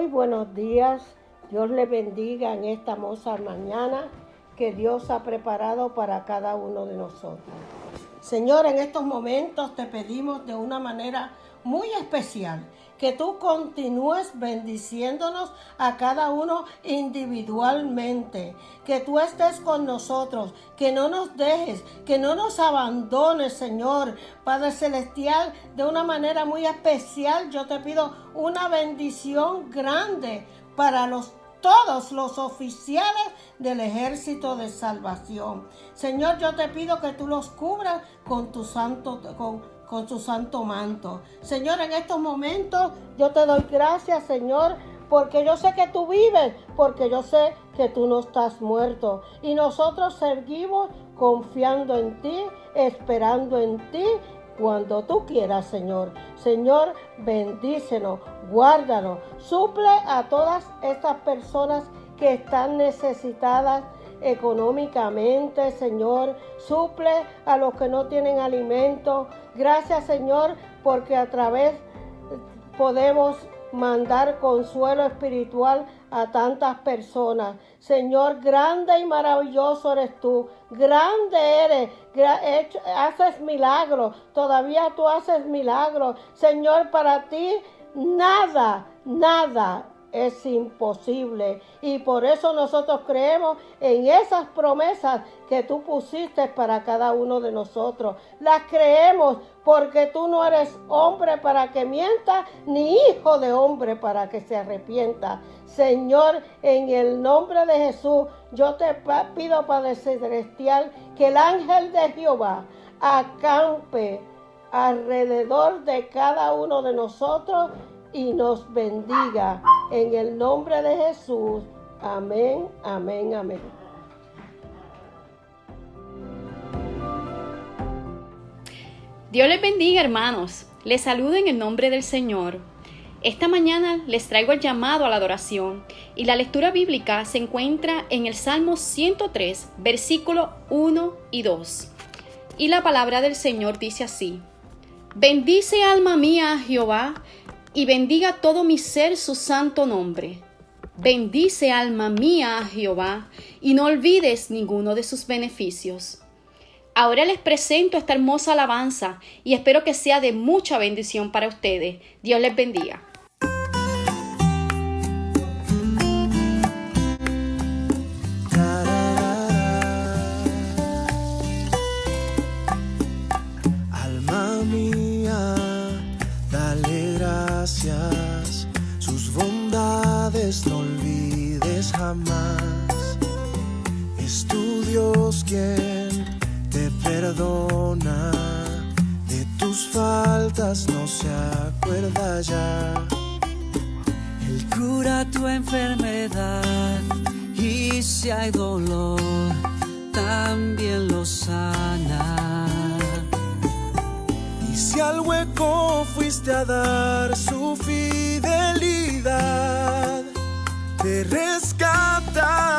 Muy buenos días, Dios les bendiga en esta hermosa mañana que Dios ha preparado para cada uno de nosotros. Señor, en estos momentos te pedimos de una manera muy especial que tú continúes bendiciéndonos a cada uno individualmente, que tú estés con nosotros, que no nos dejes, que no nos abandones, Señor. Padre Celestial, de una manera muy especial yo te pido una bendición grande para todos los oficiales del Ejército de Salvación. Señor, yo te pido que tú los cubras con tu santo manto. Señor, en estos momentos yo te doy gracias, Señor, porque yo sé que tú vives, porque yo sé que tú no estás muerto. Y nosotros seguimos confiando en ti, esperando en ti, cuando tú quieras, Señor. Señor, bendícenos, guárdanos, suple a todas estas personas que están necesitadas económicamente, Señor. Suple a los que no tienen alimento. Gracias, Señor, porque a través podemos mandar consuelo espiritual a tantas personas. Señor, grande y maravilloso eres tú. Grande eres. Haces milagros. Todavía tú haces milagros. Señor, para ti nada es imposible, y por eso nosotros creemos en esas promesas que tú pusiste para cada uno de nosotros. Las creemos porque tú no eres hombre para que mienta, ni hijo de hombre para que se arrepienta. Señor, en el nombre de Jesús, yo te pido, Padre Celestial, que el ángel de Jehová acampe alrededor de cada uno de nosotros y nos bendiga. En el nombre de Jesús. Amén, amén, amén. Dios les bendiga, hermanos. Les saludo en el nombre del Señor. Esta mañana les traigo el llamado a la adoración, y la lectura bíblica se encuentra en el Salmo 103, versículos 1 y 2. Y la palabra del Señor dice así: Bendice, alma mía, a Jehová, y bendiga todo mi ser su santo nombre. Bendice, alma mía, a Jehová, y no olvides ninguno de sus beneficios. Ahora les presento esta hermosa alabanza y espero que sea de mucha bendición para ustedes. Dios les bendiga. Alma mía, dale gracias, sus bondades no olvides jamás. Es tu Dios quien te perdona, de tus faltas no se acuerda ya. Él cura tu enfermedad y si hay dolor, también lo sana. Y si al hueco fuiste a dar su fidelidad, te rescata.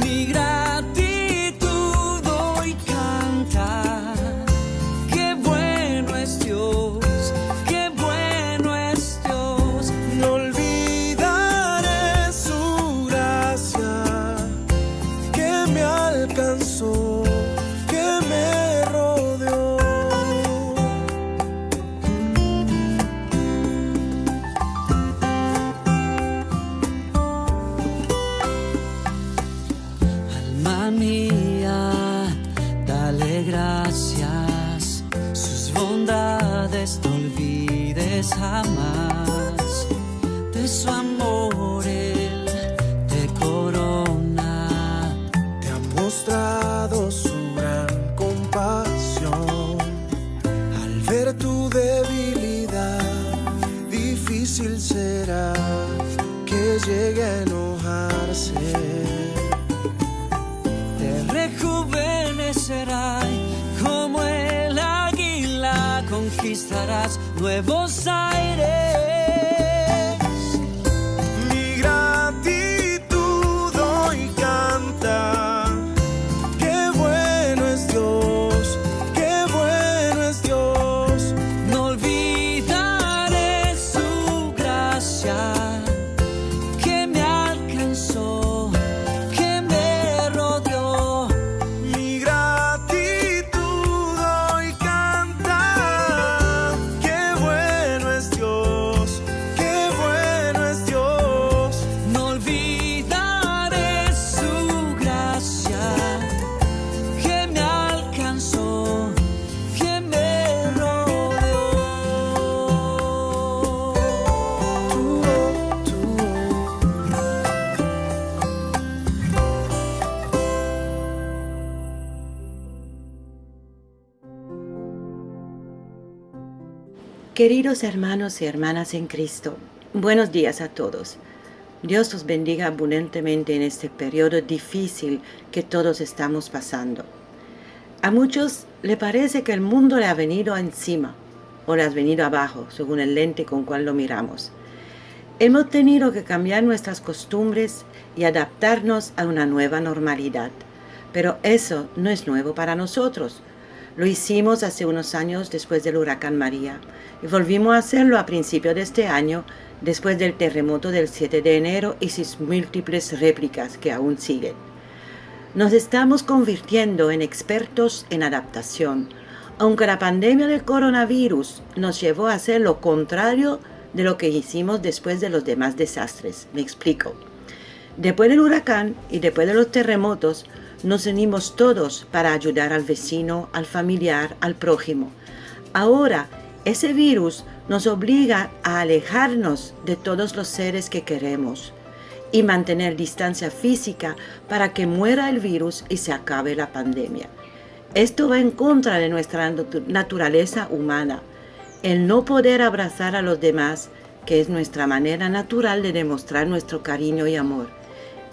Mi gratitud hoy canta, qué bueno es Dios, qué bueno es Dios. No olvidaré su gracia que me alcanzó, que me rodeó. Alma mía, dale gracias, sus bondades no olvides jamás. De su amor Él te corona, Te ha mostrado su gran compasión. Al ver tu debilidad, difícil será que llegue a enojarse. te rejuvenecerá como el águila, conquistarás nuevos aires. Mi gratitud hoy canta, qué bueno es Dios, qué bueno es Dios. No olvidaré su gracia. Queridos hermanos y hermanas en Cristo, buenos días a todos. Dios os bendiga abundantemente en este periodo difícil que todos estamos pasando. A muchos le parece que el mundo le ha venido encima o le ha venido abajo, según el lente con cual lo miramos. Hemos tenido que cambiar nuestras costumbres y adaptarnos a una nueva normalidad. Pero eso no es nuevo para nosotros. Lo hicimos hace unos años después del huracán María y volvimos a hacerlo a principios de este año después del terremoto del 7 de enero y sus múltiples réplicas que aún siguen. Nos estamos convirtiendo en expertos en adaptación, aunque la pandemia del coronavirus nos llevó a hacer lo contrario de lo que hicimos después de los demás desastres. Me explico. Después del huracán y después de los terremotos, nos unimos todos para ayudar al vecino, al familiar, al prójimo. Ahora, ese virus nos obliga a alejarnos de todos los seres que queremos y mantener distancia física para que muera el virus y se acabe la pandemia. Esto va en contra de nuestra naturaleza humana, el no poder abrazar a los demás, que es nuestra manera natural de demostrar nuestro cariño y amor.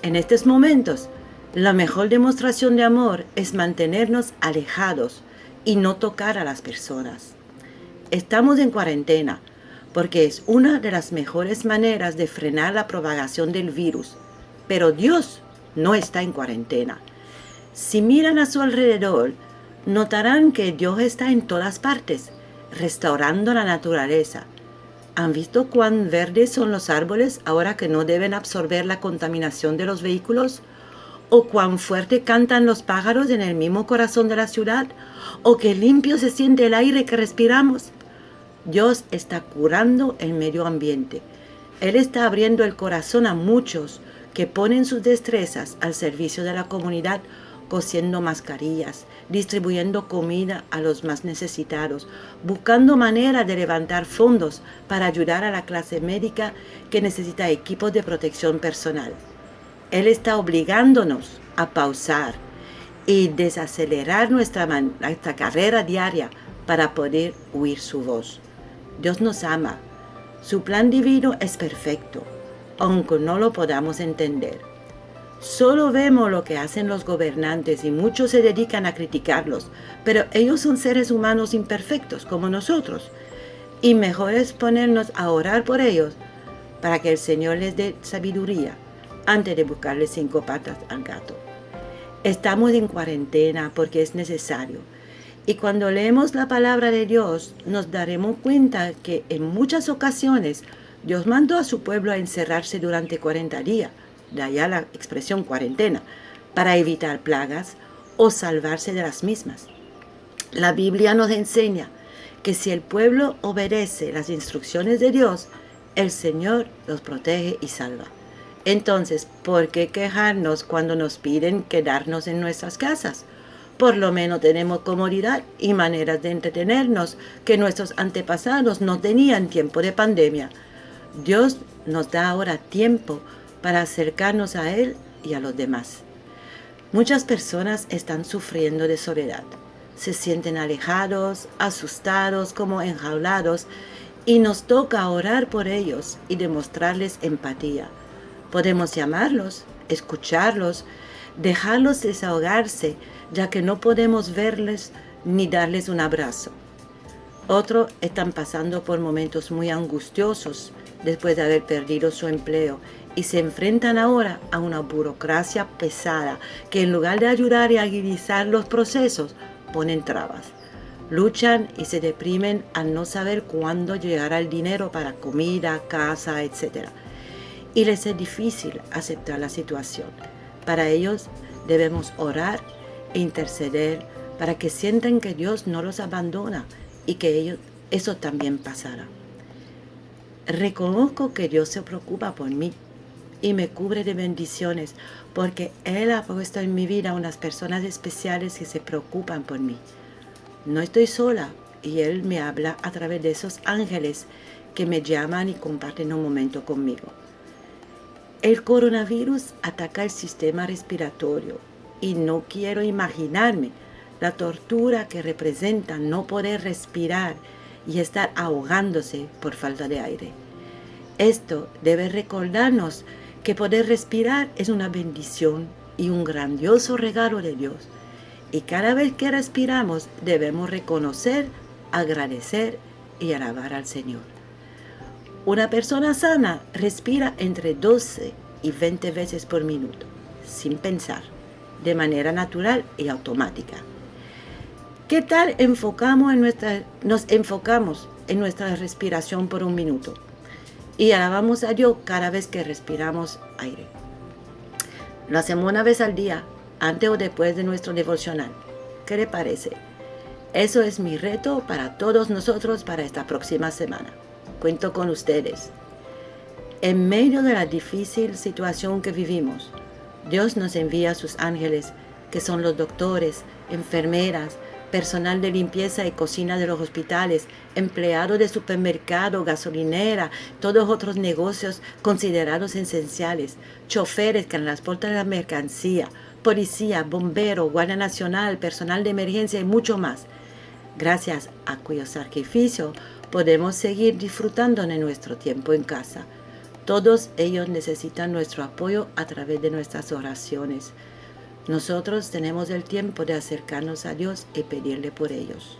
En estos momentos, la mejor demostración de amor es mantenernos alejados y no tocar a las personas. Estamos en cuarentena porque es una de las mejores maneras de frenar la propagación del virus, pero Dios no está en cuarentena. Si miran a su alrededor, notarán que Dios está en todas partes, restaurando la naturaleza. ¿Han visto cuán verdes son los árboles ahora que no deben absorber la contaminación de los vehículos? ¿O cuán fuerte cantan los pájaros en el mismo corazón de la ciudad? ¿O qué limpio se siente el aire que respiramos? Dios está curando el medio ambiente. Él está abriendo el corazón a muchos que ponen sus destrezas al servicio de la comunidad, cosiendo mascarillas, distribuyendo comida a los más necesitados, buscando maneras de levantar fondos para ayudar a la clase médica que necesita equipos de protección personal. Él está obligándonos a pausar y desacelerar nuestra carrera diaria para poder oír su voz. Dios nos ama. Su plan divino es perfecto, aunque no lo podamos entender. Solo vemos lo que hacen los gobernantes y muchos se dedican a criticarlos, pero ellos son seres humanos imperfectos como nosotros. Y mejor es ponernos a orar por ellos para que el Señor les dé sabiduría antes de buscarle 5 patas al gato. Estamos en cuarentena porque es necesario. Y cuando leemos la palabra de Dios, nos daremos cuenta que en muchas ocasiones Dios mandó a su pueblo a encerrarse durante 40 días, de allá la expresión cuarentena, para evitar plagas o salvarse de las mismas. La Biblia nos enseña que si el pueblo obedece las instrucciones de Dios, el Señor los protege y salva. Entonces, ¿por qué quejarnos cuando nos piden quedarnos en nuestras casas? Por lo menos tenemos comodidad y maneras de entretenernos que nuestros antepasados no tenían en tiempo de pandemia. Dios nos da ahora tiempo para acercarnos a Él y a los demás. Muchas personas están sufriendo de soledad. Se sienten alejados, asustados, como enjaulados, y nos toca orar por ellos y demostrarles empatía. Podemos llamarlos, escucharlos, dejarlos desahogarse, ya que no podemos verles ni darles un abrazo. Otros están pasando por momentos muy angustiosos después de haber perdido su empleo y se enfrentan ahora a una burocracia pesada que en lugar de ayudar y agilizar los procesos, ponen trabas. Luchan y se deprimen al no saber cuándo llegará el dinero para comida, casa, etc. Y les es difícil aceptar la situación. Para ellos debemos orar e interceder para que sientan que Dios no los abandona y que eso también pasará. Reconozco que Dios se preocupa por mí y me cubre de bendiciones porque Él ha puesto en mi vida unas personas especiales que se preocupan por mí. No estoy sola y Él me habla a través de esos ángeles que me llaman y comparten un momento conmigo. El coronavirus ataca el sistema respiratorio y no quiero imaginarme la tortura que representa no poder respirar y estar ahogándose por falta de aire. Esto debe recordarnos que poder respirar es una bendición y un grandioso regalo de Dios. Y cada vez que respiramos debemos reconocer, agradecer y alabar al Señor. Una persona sana respira entre 12 y 20 veces por minuto, sin pensar, de manera natural y automática. ¿Qué tal nos enfocamos en nuestra respiración por un minuto y alabamos a Dios cada vez que respiramos aire? Lo hacemos una vez al día, antes o después de nuestro devocional. ¿Qué le parece? Eso es mi reto para todos nosotros para esta próxima semana. Cuento con ustedes. En medio de la difícil situación que vivimos, Dios nos envía a sus ángeles, que son los doctores, enfermeras, personal de limpieza y cocina de los hospitales, empleados de supermercado, gasolinera, todos otros negocios considerados esenciales, choferes que transportan la mercancía, policía, bombero, guardia nacional, personal de emergencia y mucho más. Gracias a cuyo sacrificio podemos seguir disfrutando de nuestro tiempo en casa. Todos ellos necesitan nuestro apoyo a través de nuestras oraciones. Nosotros tenemos el tiempo de acercarnos a Dios y pedirle por ellos.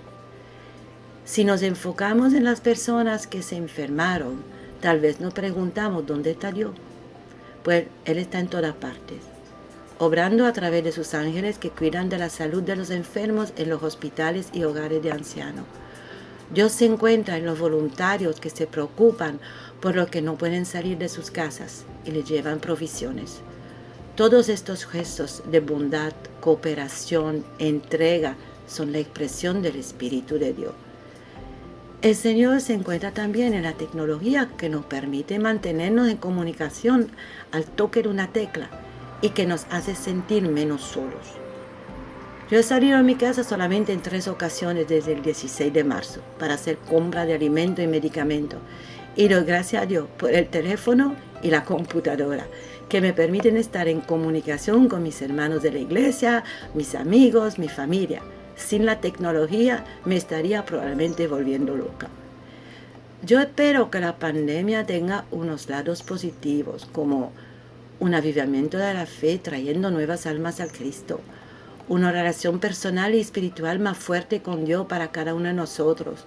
Si nos enfocamos en las personas que se enfermaron, tal vez nos preguntamos ¿dónde está Dios? Pues Él está en todas partes, obrando a través de sus ángeles que cuidan de la salud de los enfermos en los hospitales y hogares de ancianos. Dios se encuentra en los voluntarios que se preocupan por los que no pueden salir de sus casas y les llevan provisiones. Todos estos gestos de bondad, cooperación, entrega son la expresión del Espíritu de Dios. El Señor se encuentra también en la tecnología que nos permite mantenernos en comunicación al toque de una tecla y que nos hace sentir menos solos. Yo he salido de mi casa solamente en 3 ocasiones desde el 16 de marzo para hacer compra de alimentos y medicamentos. Y doy gracias a Dios por el teléfono y la computadora que me permiten estar en comunicación con mis hermanos de la iglesia, mis amigos, mi familia. Sin la tecnología me estaría probablemente volviendo loca. Yo espero que la pandemia tenga unos lados positivos, como un avivamiento de la fe trayendo nuevas almas al Cristo, una relación personal y espiritual más fuerte con Dios para cada uno de nosotros,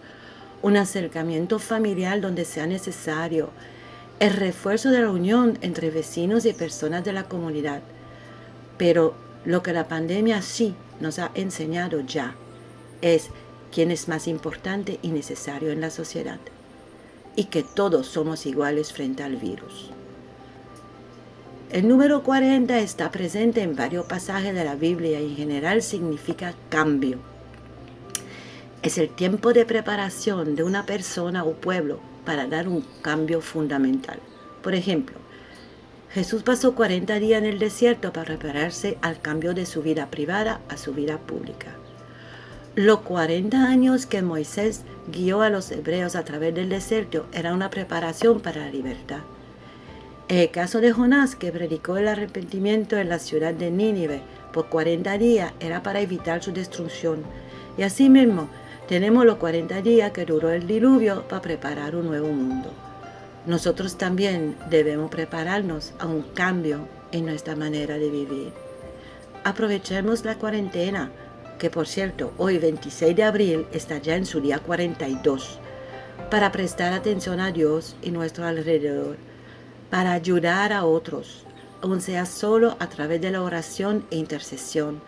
un acercamiento familiar donde sea necesario, el refuerzo de la unión entre vecinos y personas de la comunidad. Pero lo que la pandemia sí nos ha enseñado ya es quién es más importante y necesario en la sociedad y que todos somos iguales frente al virus. El número 40 está presente en varios pasajes de la Biblia y en general significa cambio. Es el tiempo de preparación de una persona o pueblo para dar un cambio fundamental. Por ejemplo, Jesús pasó 40 días en el desierto para prepararse al cambio de su vida privada a su vida pública. Los 40 años que Moisés guió a los hebreos a través del desierto era una preparación para la libertad. El caso de Jonás, que predicó el arrepentimiento en la ciudad de Nínive por 40 días, era para evitar su destrucción. Y asimismo, tenemos los 40 días que duró el diluvio para preparar un nuevo mundo. Nosotros también debemos prepararnos a un cambio en nuestra manera de vivir. Aprovechemos la cuarentena, que por cierto, hoy 26 de abril está ya en su día 42, para prestar atención a Dios y nuestro alrededor, para ayudar a otros, aun sea solo a través de la oración e intercesión,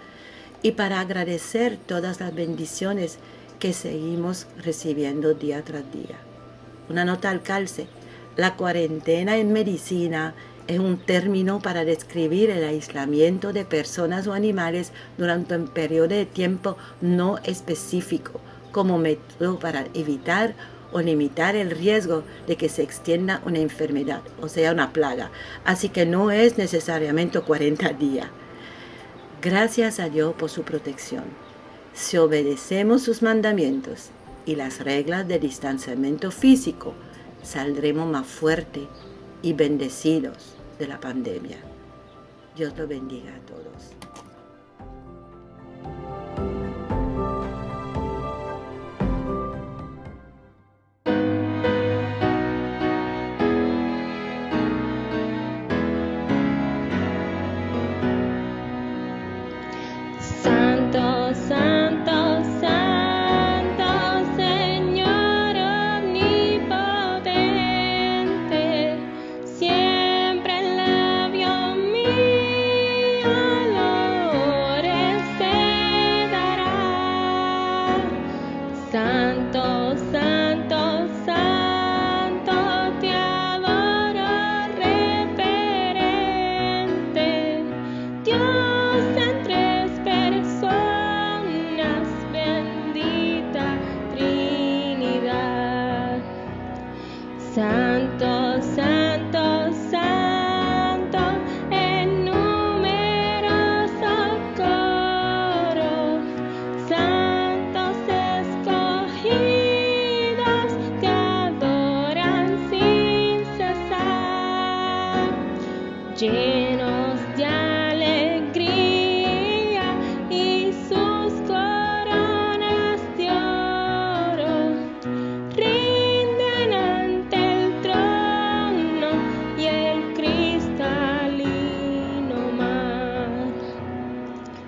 y para agradecer todas las bendiciones que seguimos recibiendo día tras día. Una nota al calce: la cuarentena en medicina es un término para describir el aislamiento de personas o animales durante un periodo de tiempo no específico, como método para evitar o limitar el riesgo de que se extienda una enfermedad, o sea, una plaga. Así que no es necesariamente 40 días. Gracias a Dios por su protección. Si obedecemos sus mandamientos y las reglas de distanciamiento físico, saldremos más fuertes y bendecidos de la pandemia. Dios los bendiga a todos. olores se dará. Santo, santo, santo, te adoro reverente. Dios en tres personas, bendita Trinidad. Santo, santo, santo, en numeroso coro, santos escogidos te adoran sin cesar, llenos de alegría y sus coronas de oro rinden ante el trono y el cristalino mar.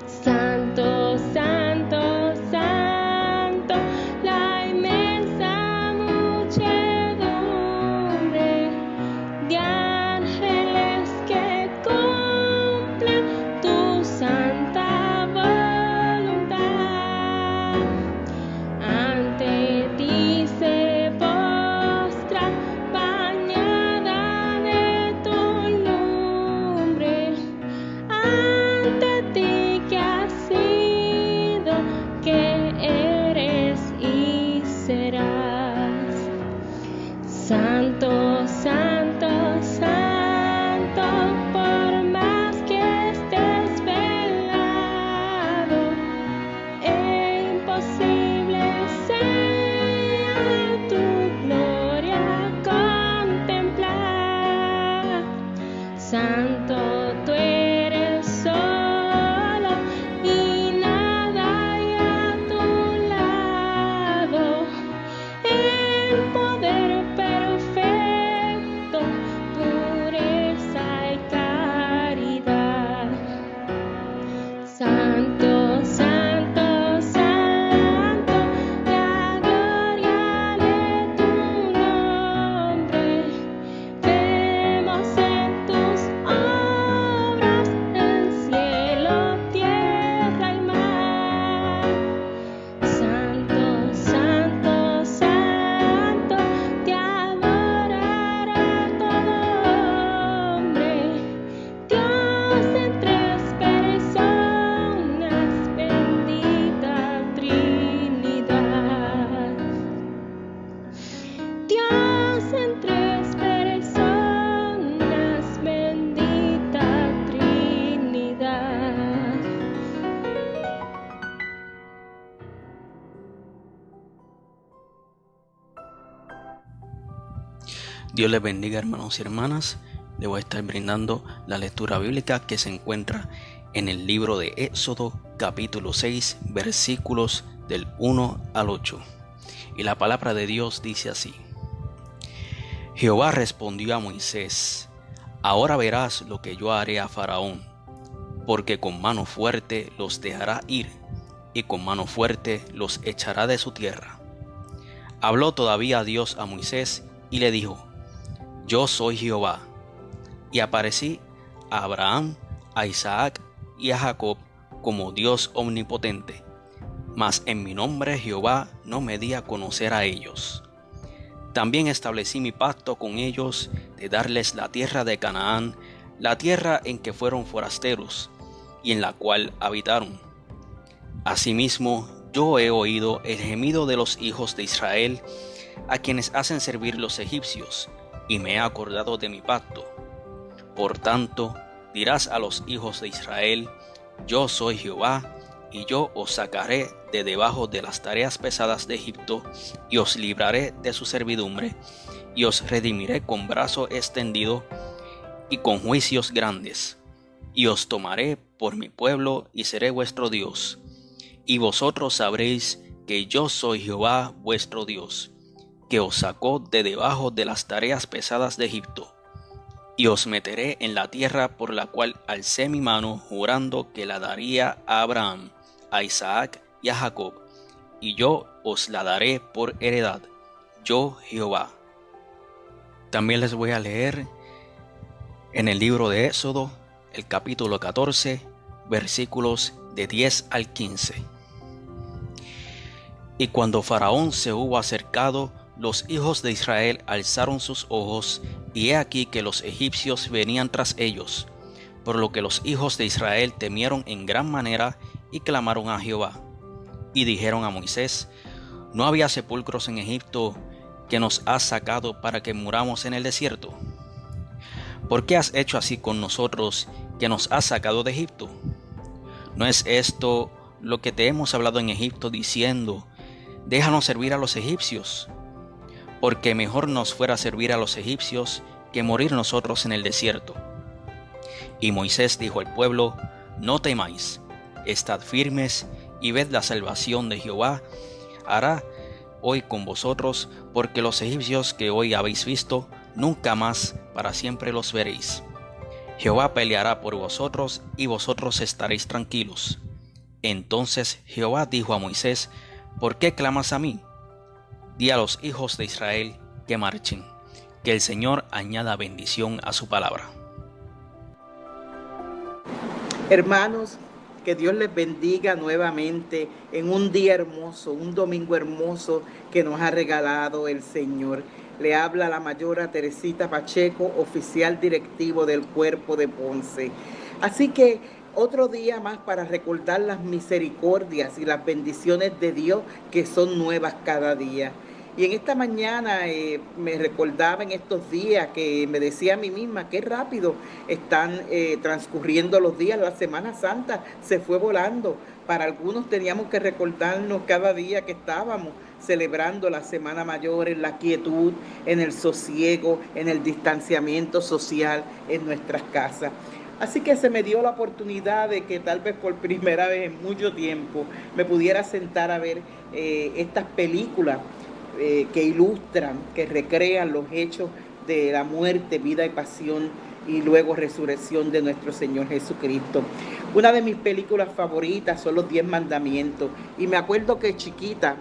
Santo, santo, santo, la inmensa muchedumbre de ángeles que cumplen tu santa voluntad. Ante ti se postra, bañada de tu lumbre. Ante ti que has sido, que eres y serás. Santo, santo, santo, por más que estés velado, imposible sea tu gloria contemplar. Santo, tú eres solo y nada hay a tu lado. En poder perfecto, pureza y caridad. Santo, santo, santo, la gloria de tu nombre. Vemos en tus obras el cielo, tierra y mar. Santo, santo, santo, te adorará todo hombre. Dios en tres personas, bendita Trinidad. Dios en tres personas, bendita Trinidad. Dios les bendiga, hermanos y hermanas. Le voy a estar brindando la lectura bíblica que se encuentra en el libro de Éxodo, capítulo 6, versículos del 1 al 8. Y la palabra de Dios dice así: Jehová respondió a Moisés: Ahora verás lo que yo haré a Faraón, porque con mano fuerte los dejará ir, y con mano fuerte los echará de su tierra. Habló todavía Dios a Moisés y le dijo: Yo soy Jehová. Y aparecí a Abraham, a Isaac y a Jacob como Dios omnipotente, mas en mi nombre Jehová no me di a conocer a ellos. También establecí mi pacto con ellos de darles la tierra de Canaán, la tierra en que fueron forasteros y en la cual habitaron. Asimismo, yo he oído el gemido de los hijos de Israel, a quienes hacen servir los egipcios, y me he acordado de mi pacto. Por tanto, dirás a los hijos de Israel: Yo soy Jehová, y yo os sacaré de debajo de las tareas pesadas de Egipto, y os libraré de su servidumbre, y os redimiré con brazo extendido y con juicios grandes, y os tomaré por mi pueblo y seré vuestro Dios. Y vosotros sabréis que yo soy Jehová vuestro Dios, que os sacó de debajo de las tareas pesadas de Egipto. Y os meteré en la tierra por la cual alcé mi mano, jurando que la daría a Abraham, a Isaac y a Jacob, y yo os la daré por heredad, yo Jehová. También les voy a leer en el libro de Éxodo, el capítulo 14, versículos de 10 al 15. Y cuando Faraón se hubo acercado, los hijos de Israel alzaron sus ojos, y he aquí que los egipcios venían tras ellos, por lo que los hijos de Israel temieron en gran manera y clamaron a Jehová. Y dijeron a Moisés: ¿no había sepulcros en Egipto que nos has sacado para que muramos en el desierto? ¿Por qué has hecho así con nosotros, que nos has sacado de Egipto? ¿No es esto lo que te hemos hablado en Egipto, diciendo: déjanos servir a los egipcios? Porque mejor nos fuera servir a los egipcios que morir nosotros en el desierto. Y Moisés dijo al pueblo: no temáis, estad firmes y ved la salvación de Jehová hará hoy con vosotros, porque los egipcios que hoy habéis visto, nunca más para siempre los veréis. Jehová peleará por vosotros, y vosotros estaréis tranquilos. Entonces Jehová dijo a Moisés: ¿por qué clamas a mí? Di a los hijos de Israel que marchen, que el Señor añada bendición a su palabra. Hermanos, que Dios les bendiga nuevamente en un día hermoso, un domingo hermoso que nos ha regalado el Señor. Le habla la mayora Teresita Pacheco, oficial directivo del Cuerpo de Ponce. Así que otro día más para recordar las misericordias y las bendiciones de Dios que son nuevas cada día. Y en esta mañana me recordaba en estos días que me decía a mí misma qué rápido están transcurriendo los días. La Semana Santa se fue volando. Para algunos teníamos que recordarnos cada día que estábamos celebrando la Semana Mayor en la quietud, en el sosiego, en el distanciamiento social en nuestras casas. Así que se me dio la oportunidad de que tal vez por primera vez en mucho tiempo me pudiera sentar a ver estas películas que ilustran, que recrean los hechos de la muerte, vida y pasión y luego resurrección de nuestro Señor Jesucristo. Una de mis películas favoritas son los 10 mandamientos, y me acuerdo que chiquita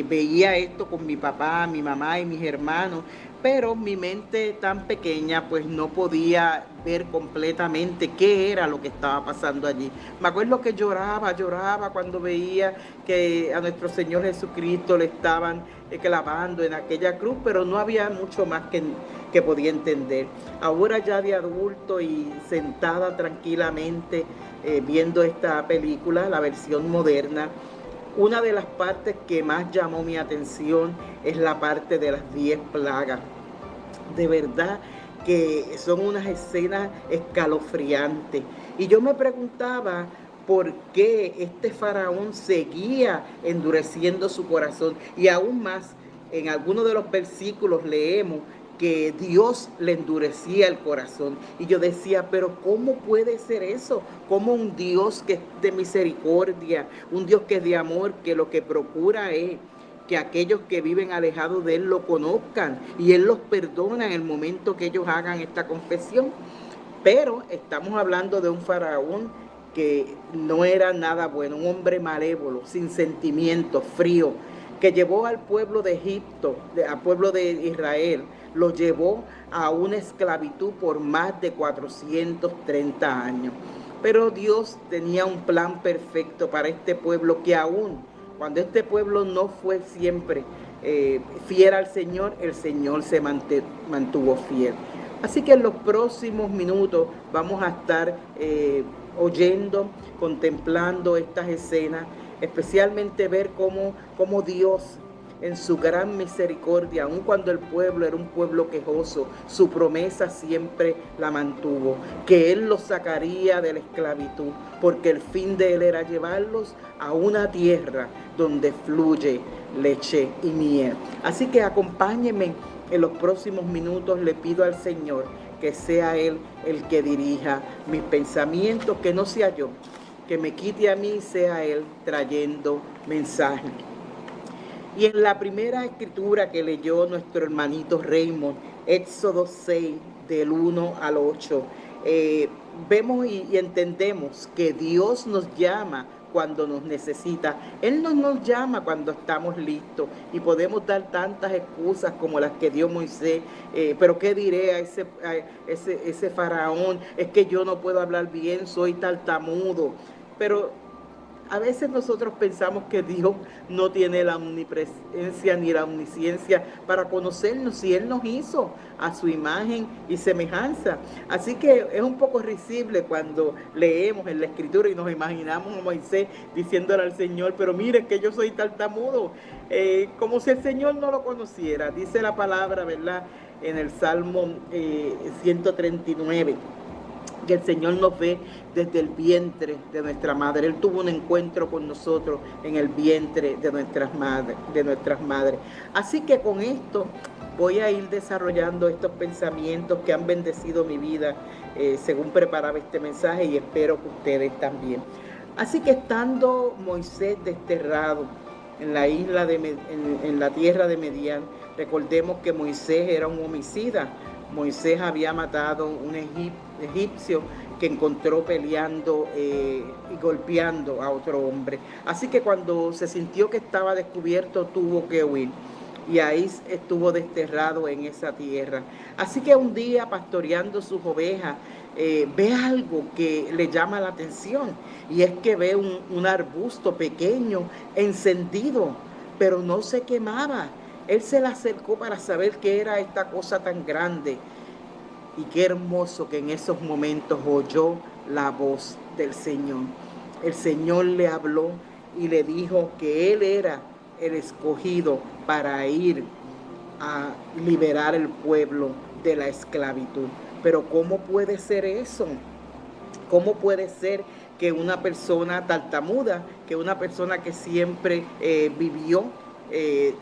veía esto con mi papá, mi mamá y mis hermanos, pero mi mente tan pequeña pues no podía ver completamente qué era lo que estaba pasando allí. Me acuerdo que lloraba cuando veía que a nuestro Señor Jesucristo le estaban clavando en aquella cruz, pero no había mucho más que podía entender. Ahora ya de adulto y sentada tranquilamente viendo esta película, la versión moderna, una de las partes que más llamó mi atención es la parte de las 10 plagas. De verdad que son unas escenas escalofriantes. Y yo me preguntaba por qué este faraón seguía endureciendo su corazón. Y aún más, en algunos de los versículos leemos que Dios le endurecía el corazón. Y yo decía, pero ¿cómo puede ser eso? ¿Cómo un Dios que es de misericordia, un Dios que es de amor, que lo que procura es que aquellos que viven alejados de Él lo conozcan y Él los perdona en el momento que ellos hagan esta confesión? Pero estamos hablando de un faraón que no era nada bueno, un hombre malévolo, sin sentimientos, frío, que llevó al pueblo de Egipto, al pueblo de Israel, lo llevó a una esclavitud por más de 430 años. Pero Dios tenía un plan perfecto para este pueblo, que aún cuando este pueblo no fue siempre fiel al Señor, el Señor se mantuvo fiel. Así que en los próximos minutos vamos a estar oyendo, contemplando estas escenas, especialmente ver cómo Dios, en su gran misericordia, aun cuando el pueblo era un pueblo quejoso, su promesa siempre la mantuvo, que Él los sacaría de la esclavitud, porque el fin de Él era llevarlos a una tierra donde fluye leche y miel. Así que acompáñenme en los próximos minutos. Le pido al Señor que sea Él el que dirija mis pensamientos, que no sea yo, que me quite a mí, sea Él trayendo mensajes. Y en la primera escritura que leyó nuestro hermanito Raymond, Éxodo 6, del 1 al 8, vemos y entendemos que Dios nos llama cuando nos necesita. Él no nos llama cuando estamos listos y podemos dar tantas excusas como las que dio Moisés. Pero ¿qué diré a ese faraón? Es que yo no puedo hablar bien, soy tartamudo. Pero a veces nosotros pensamos que Dios no tiene la omnipresencia ni la omnisciencia para conocernos, si Él nos hizo a su imagen y semejanza. Así que es un poco risible cuando leemos en la Escritura y nos imaginamos a Moisés diciéndole al Señor, pero mire que yo soy tartamudo, como si el Señor no lo conociera. Dice la palabra, ¿verdad?, en el Salmo 139. Que el Señor nos ve desde el vientre de nuestra madre. Él tuvo un encuentro con nosotros en el vientre de nuestras madres. Así que con esto voy a ir desarrollando estos pensamientos que han bendecido mi vida según preparaba este mensaje, y espero que ustedes también. Así que estando Moisés desterrado en la isla en la tierra de Medián, recordemos que Moisés era un homicida. Moisés había matado un egipcio que encontró peleando y golpeando a otro hombre. Así que cuando se sintió que estaba descubierto, tuvo que huir. Y ahí estuvo desterrado en esa tierra. Así que un día, pastoreando sus ovejas, ve algo que le llama la atención. Y es que ve un arbusto pequeño, encendido, pero no se quemaba. Él se le acercó para saber qué era esta cosa tan grande. Y qué hermoso que en esos momentos oyó la voz del Señor. El Señor le habló y le dijo que Él era el escogido para ir a liberar el pueblo de la esclavitud. Pero ¿cómo puede ser eso? ¿Cómo puede ser que una persona tartamuda, que una persona que siempre vivió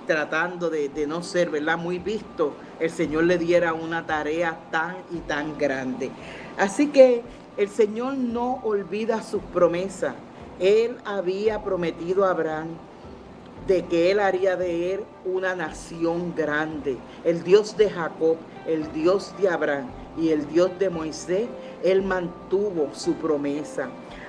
tratando de no ser, ¿verdad?, muy visto, el Señor le diera una tarea tan y tan grande? Así que el Señor no olvida sus promesas. Él había prometido a Abraham de que Él haría de él una nación grande. El Dios de Jacob, el Dios de Abraham y el Dios de Moisés, Él mantuvo su promesa.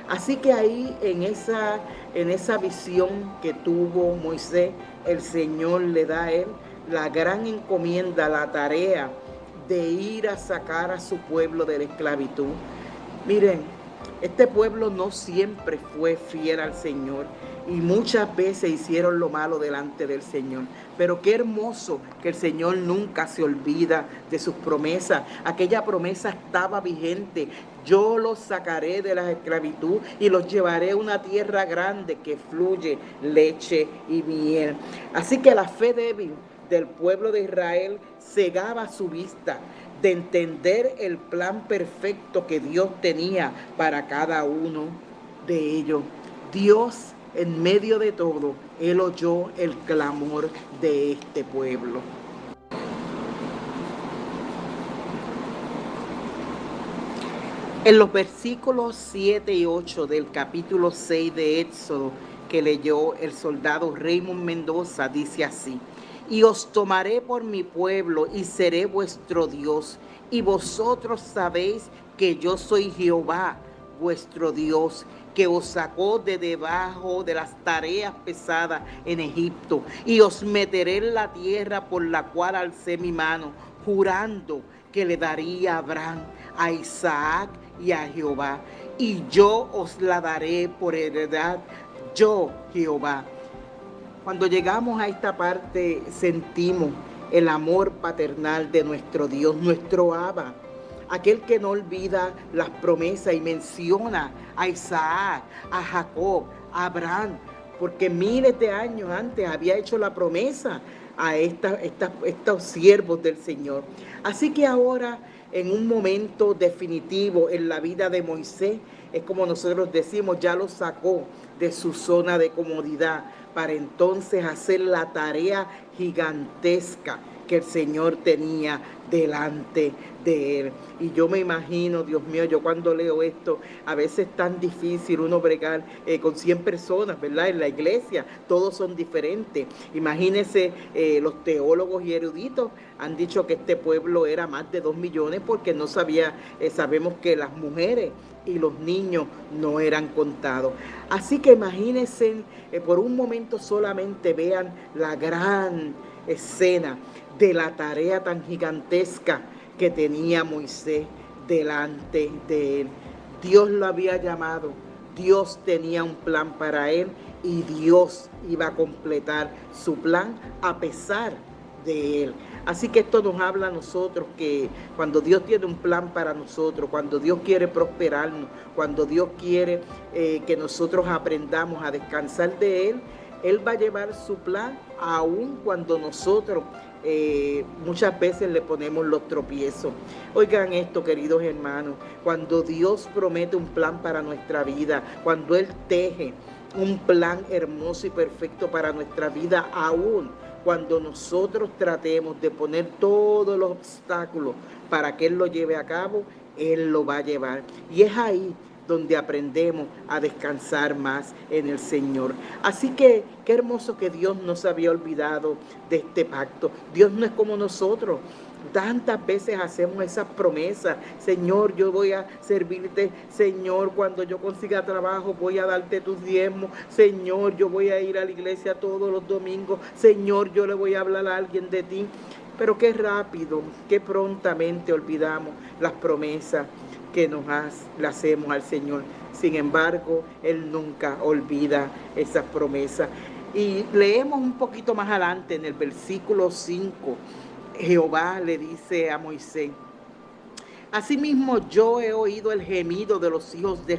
Así que ahí en esa visión que tuvo Moisés, el Señor le da a él la gran encomienda, la tarea de ir a sacar a su pueblo de la esclavitud. Miren, este pueblo no siempre fue fiel al Señor y muchas veces hicieron lo malo delante del Señor. Pero qué hermoso que el Señor nunca se olvida de sus promesas. Aquella promesa estaba vigente. Yo los sacaré de la esclavitud y los llevaré a una tierra grande que fluye leche y miel. Así que la fe débil del pueblo de Israel cegaba su vista de entender el plan perfecto que Dios tenía para cada uno de ellos. Dios, en medio de todo, Él oyó el clamor de este pueblo. En los versículos 7 y 8 del capítulo 6 de Éxodo, que leyó el soldado Raymond Mendoza, dice así: y os tomaré por mi pueblo y seré vuestro Dios, y vosotros sabéis que yo soy Jehová, vuestro Dios, que os sacó de debajo de las tareas pesadas en Egipto, y os meteré en la tierra por la cual alcé mi mano, jurando que le daría a Abraham, a Isaac y a Jehová, y yo os la daré por heredad, yo Jehová. Cuando llegamos a esta parte sentimos el amor paternal de nuestro Dios, nuestro Abba, aquel que no olvida las promesas y menciona a Isaac, a Jacob, a Abraham, porque miles de años antes había hecho la promesa a estos siervos del Señor. Así que ahora, en un momento definitivo en la vida de Moisés, es como nosotros decimos, ya lo sacó de su zona de comodidad para entonces hacer la tarea gigantesca que el Señor tenía delante de él. Y yo me imagino, Dios mío, yo cuando leo esto, a veces es tan difícil uno bregar con 100 personas, ¿verdad? En la iglesia, todos son diferentes. Imagínense, los teólogos y eruditos han dicho que este pueblo era más de 2 millones porque no sabemos que las mujeres y los niños no eran contados. Así que imagínense, por un momento solamente vean la gran escena de la tarea tan gigantesca que tenía Moisés delante de él. Dios lo había llamado, Dios tenía un plan para él y Dios iba a completar su plan a pesar de él. Así que esto nos habla a nosotros que cuando Dios tiene un plan para nosotros, cuando Dios quiere prosperarnos, cuando Dios quiere que nosotros aprendamos a descansar de él, Él va a llevar su plan aun cuando nosotros muchas veces le ponemos los tropiezos. Oigan esto, queridos hermanos, cuando Dios promete un plan para nuestra vida, cuando Él teje un plan hermoso y perfecto para nuestra vida, aún cuando nosotros tratemos de poner todos los obstáculos para que Él lo lleve a cabo, Él lo va a llevar. Y es ahí donde aprendemos a descansar más en el Señor. Así que qué hermoso que Dios no se había olvidado de este pacto. Dios no es como nosotros. Tantas veces hacemos esas promesas. Señor, yo voy a servirte. Señor, cuando yo consiga trabajo voy a darte tus diezmos. Señor, yo voy a ir a la iglesia todos los domingos. Señor, yo le voy a hablar a alguien de ti. Pero qué rápido, qué prontamente olvidamos las promesas que le hacemos al Señor. Sin embargo, Él nunca olvida esas promesas. Y leemos un poquito más adelante en el versículo 5. Jehová le dice a Moisés: asimismo yo he oído el gemido de los hijos de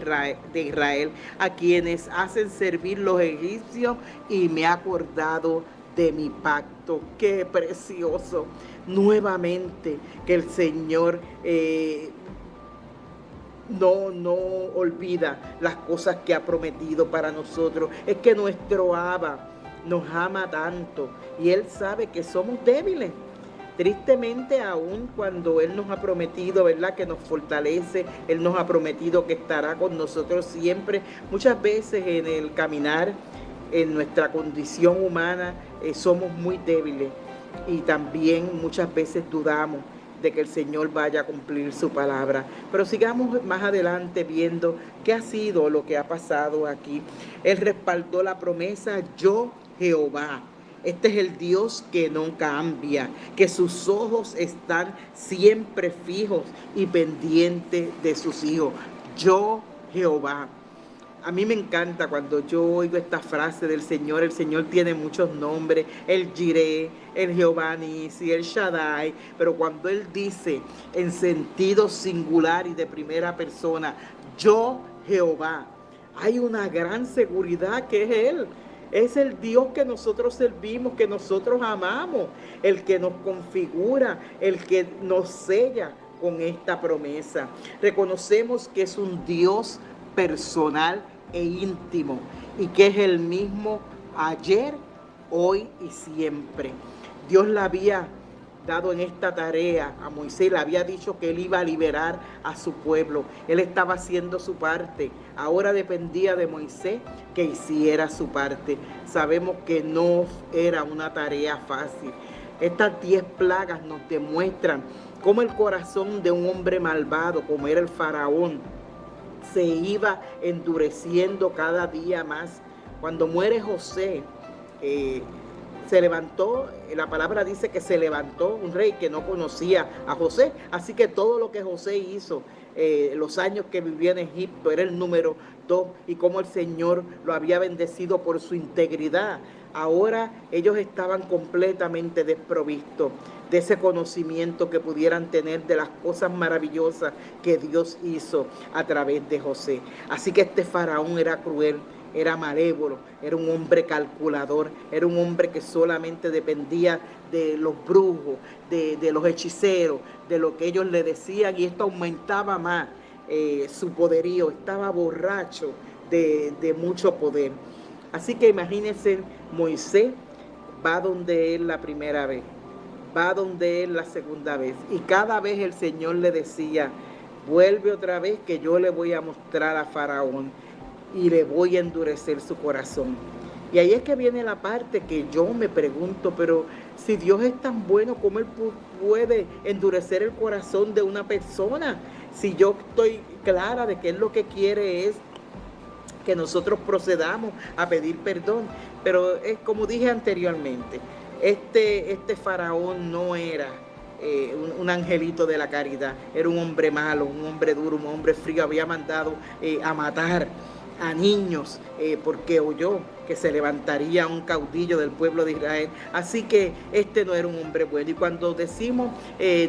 Israel, a quienes hacen servir los egipcios, y me he acordado de mi pacto. Qué precioso. Nuevamente que el Señor no olvida las cosas que ha prometido para nosotros. Es que nuestro Abba nos ama tanto y Él sabe que somos débiles. Tristemente, aún cuando Él nos ha prometido, ¿verdad?, que nos fortalece, Él nos ha prometido que estará con nosotros siempre, muchas veces en el caminar, en nuestra condición humana, somos muy débiles y también muchas veces dudamos de que el Señor vaya a cumplir su palabra. Pero sigamos más adelante viendo qué ha sido lo que ha pasado aquí. Él respaldó la promesa: yo, Jehová. Este es el Dios que no cambia, que sus ojos están siempre fijos y pendientes de sus hijos. Yo, Jehová. A mí me encanta cuando yo oigo esta frase del Señor. El Señor tiene muchos nombres: el Jireh, el Jehová Nisi, el Shaddai. Pero cuando Él dice en sentido singular y de primera persona, yo, Jehová, hay una gran seguridad que es Él. Es el Dios que nosotros servimos, que nosotros amamos, el que nos configura, el que nos sella con esta promesa. Reconocemos que es un Dios personal e íntimo y que es el mismo ayer, hoy y siempre. Dios le había dado en esta tarea a Moisés, le había dicho que Él iba a liberar a su pueblo. Él estaba haciendo su parte. Ahora dependía de Moisés que hiciera su parte. Sabemos que no era una tarea fácil. Estas 10 plagas nos demuestran cómo el corazón de un hombre malvado, como era el faraón, se iba endureciendo cada día más. Cuando muere José, se levantó, la palabra dice que se levantó un rey que no conocía a José. Así que todo lo que José hizo, los años que vivió en Egipto, era el número 2, y cómo el Señor lo había bendecido por su integridad. Ahora ellos estaban completamente desprovistos de ese conocimiento que pudieran tener de las cosas maravillosas que Dios hizo a través de José. Así que este faraón era cruel, era malévolo, era un hombre calculador, era un hombre que solamente dependía de los brujos, de los hechiceros, de lo que ellos le decían, y esto aumentaba más su poderío. Estaba borracho de mucho poder. Así que imagínense, Moisés va donde él la primera vez va donde él la segunda vez. Y cada vez el Señor le decía, vuelve otra vez que yo le voy a mostrar a Faraón y le voy a endurecer su corazón. Y ahí es que viene la parte que yo me pregunto, pero si Dios es tan bueno, ¿cómo Él puede endurecer el corazón de una persona? Si yo estoy clara de que Él lo que quiere es que nosotros procedamos a pedir perdón. Pero es como dije anteriormente, este Faraón no era un angelito de la caridad, era un hombre malo, un hombre duro, un hombre frío, había mandado a matar a niños porque oyó que se levantaría un caudillo del pueblo de Israel. Así que este no era un hombre bueno. Y cuando decimos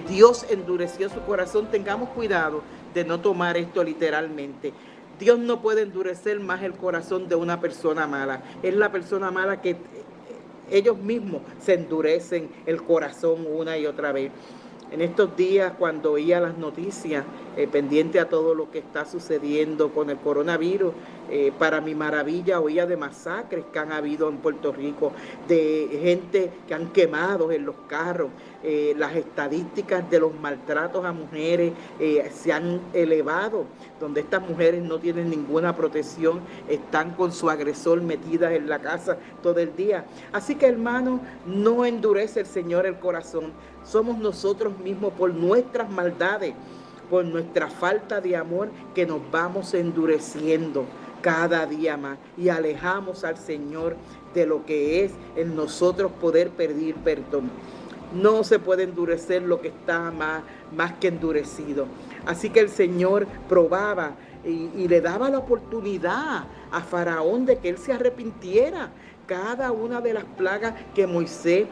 Dios endureció su corazón, tengamos cuidado de no tomar esto literalmente. Dios no puede endurecer más el corazón de una persona mala. Es la persona mala que ellos mismos se endurecen el corazón una y otra vez. En estos días, cuando oía las noticias, pendiente a todo lo que está sucediendo con el coronavirus, para mi maravilla oía de masacres que han habido en Puerto Rico, de gente que han quemado en los carros. Las estadísticas de los maltratos a mujeres se han elevado, donde estas mujeres no tienen ninguna protección, están con su agresor metidas en la casa todo el día. Así que, hermano, no endurece el Señor el corazón. Somos nosotros mismos, por nuestras maldades, por nuestra falta de amor, que nos vamos endureciendo cada día más y alejamos al Señor de lo que es en nosotros poder pedir perdón. No se puede endurecer lo que está más que endurecido. Así que el Señor probaba y le daba la oportunidad a Faraón de que él se arrepintiera. Cada una de las plagas que Moisés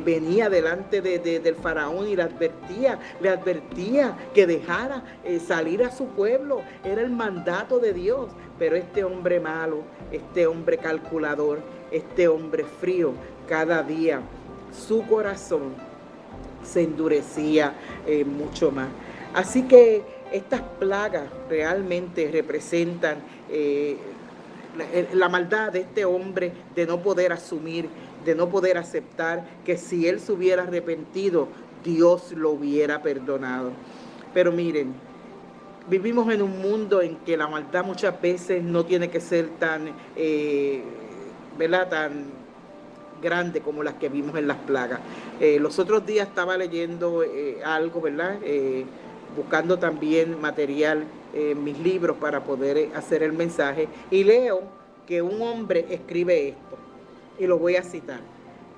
venía delante del Faraón y le advertía que dejara salir a su pueblo. Era el mandato de Dios. Pero este hombre malo, este hombre calculador, este hombre frío, cada día su corazón se endurecía mucho más. Así que estas plagas realmente representan la maldad de este hombre de no poder asumir, de no poder aceptar que si él se hubiera arrepentido, Dios lo hubiera perdonado. Pero miren, vivimos en un mundo en que la maldad muchas veces no tiene que ser tan grande como las que vimos en las plagas. Los otros días estaba leyendo algo, ¿verdad? Buscando también material en mis libros para poder hacer el mensaje, y leo que un hombre escribe esto, y lo voy a citar.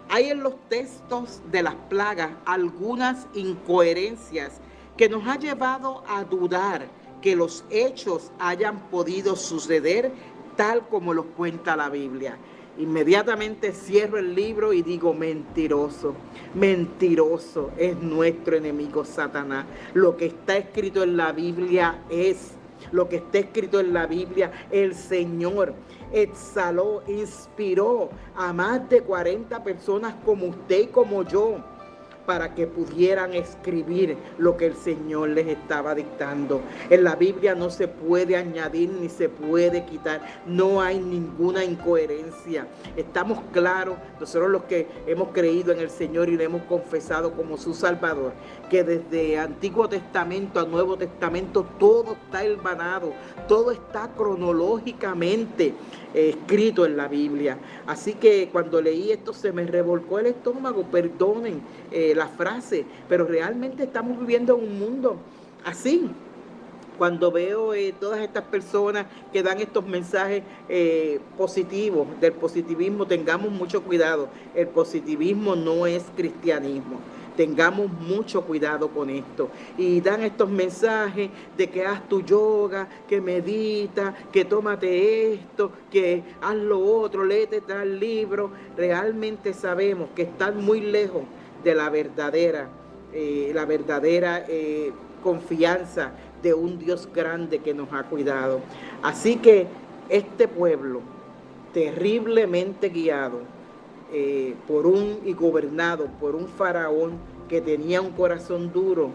Hay en los textos de las plagas algunas incoherencias que nos ha llevado a dudar que los hechos hayan podido suceder tal como los cuenta la Biblia. Inmediatamente cierro el libro y digo, mentiroso, mentiroso es nuestro enemigo Satanás. Lo que está escrito en la Biblia es lo que está escrito en la Biblia. El Señor exhaló, inspiró a más de 40 personas como usted y como yo, para que pudieran escribir lo que el Señor les estaba dictando. En la Biblia no se puede añadir ni se puede quitar. No hay ninguna incoherencia. Estamos claros, nosotros los que hemos creído en el Señor y le hemos confesado como su Salvador, que desde Antiguo Testamento a Nuevo Testamento todo está hermanado, todo está cronológicamente escrito en la Biblia. Así que cuando leí esto se me revolcó el estómago, perdonen la frase, pero realmente estamos viviendo en un mundo así. Cuando veo todas estas personas que dan estos mensajes positivos, del positivismo, tengamos mucho cuidado. El positivismo no es cristianismo. Tengamos mucho cuidado con esto. Y dan estos mensajes de que haz tu yoga, que medita, que tómate esto, que haz lo otro, léete tal libro. Realmente sabemos que están muy lejos de la verdadera confianza de un Dios grande que nos ha cuidado. Así que este pueblo, terriblemente guiado y gobernado por un faraón que tenía un corazón duro,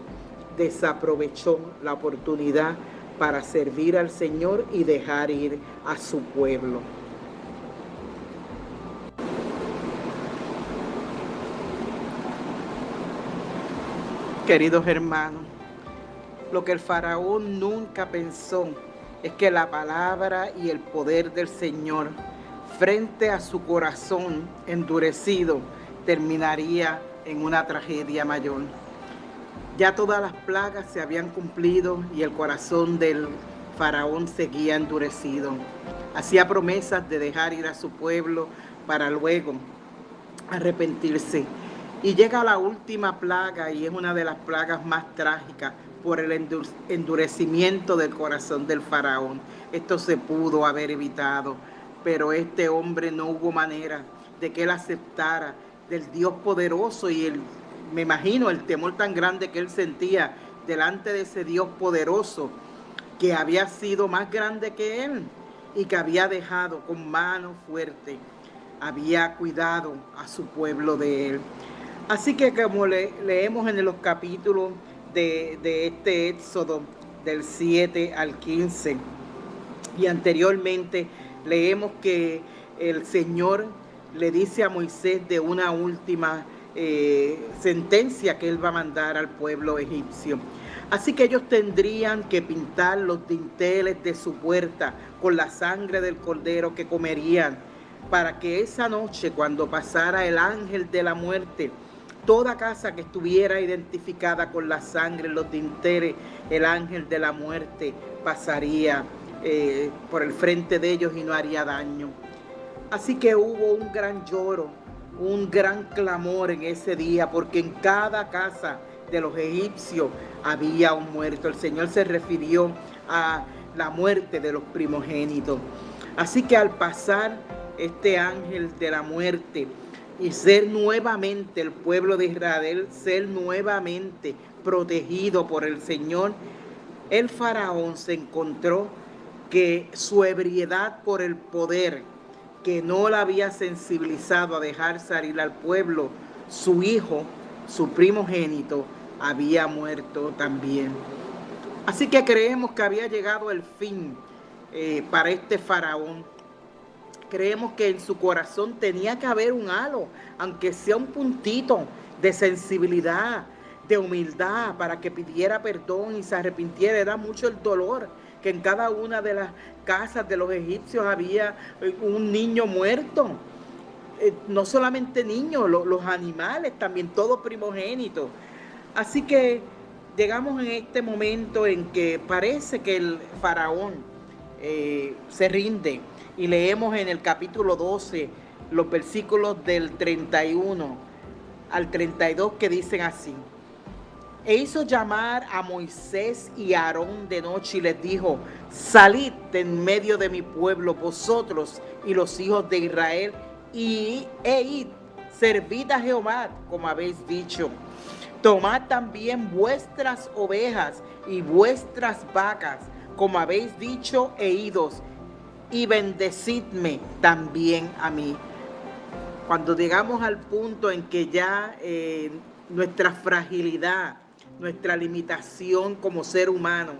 desaprovechó la oportunidad para servir al Señor y dejar ir a su pueblo. Queridos hermanos, lo que el faraón nunca pensó es que la palabra y el poder del Señor frente a su corazón endurecido terminaría en una tragedia mayor. Ya todas las plagas se habían cumplido y el corazón del faraón seguía endurecido. Hacía promesas de dejar ir a su pueblo para luego arrepentirse. Y llega la última plaga, y es una de las plagas más trágicas por el endurecimiento del corazón del faraón. Esto se pudo haber evitado, pero este hombre no hubo manera de que él aceptara del Dios poderoso y me imagino el temor tan grande que él sentía delante de ese Dios poderoso que había sido más grande que él y que había dejado con mano fuerte, había cuidado a su pueblo de él. Así que como leemos en los capítulos de este Éxodo del 7 al 15 y anteriormente leemos que el Señor le dice a Moisés de una última sentencia que él va a mandar al pueblo egipcio. Así que ellos tendrían que pintar los dinteles de su puerta con la sangre del cordero que comerían, para que esa noche, cuando pasara el ángel de la muerte, toda casa que estuviera identificada con la sangre en los dinteles, el ángel de la muerte pasaría por el frente de ellos y no haría daño. Así que hubo un gran lloro, un gran clamor en ese día, porque en cada casa de los egipcios había un muerto. El Señor se refirió a la muerte de los primogénitos. Así que al pasar este ángel de la muerte y ser nuevamente el pueblo de Israel, ser nuevamente protegido por el Señor, el faraón se encontró que su ebriedad por el poder, que no la había sensibilizado a dejar salir al pueblo, su hijo, su primogénito, había muerto también. Así que creemos que había llegado el fin para este faraón. Creemos que en su corazón tenía que haber un halo, aunque sea un puntito de sensibilidad, de humildad, para que pidiera perdón y se arrepintiera. Era mucho el dolor, que en cada una de las casas de los egipcios había un niño muerto. No solamente niños, los animales también, todo primogénito. Así que llegamos en este momento en que parece que el faraón se rinde. Y leemos en el capítulo 12 los versículos del 31 al 32 que dicen así: E hizo llamar a Moisés y a Aarón de noche y les dijo: Salid de en medio de mi pueblo, vosotros y los hijos de Israel, e id, servid a Jehová, como habéis dicho. Tomad también vuestras ovejas y vuestras vacas, como habéis dicho, e idos, y bendecidme también a mí. Cuando llegamos al punto en que ya nuestra fragilidad, nuestra limitación como ser humano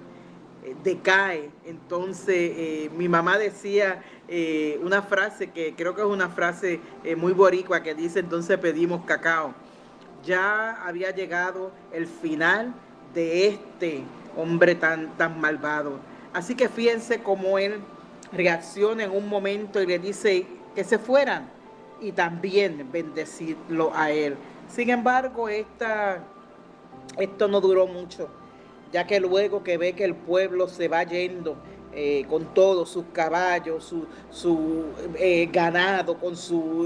decae, entonces mi mamá decía una frase que creo que es una frase muy boricua, que dice: entonces pedimos cacao. Ya había llegado el final de este hombre tan malvado. Así que fíjense cómo él reacciona en un momento y le dice que se fueran y también bendecirlo a él. Sin embargo, esto no duró mucho, ya que luego que ve que el pueblo se va yendo con todos sus caballos, su ganado, con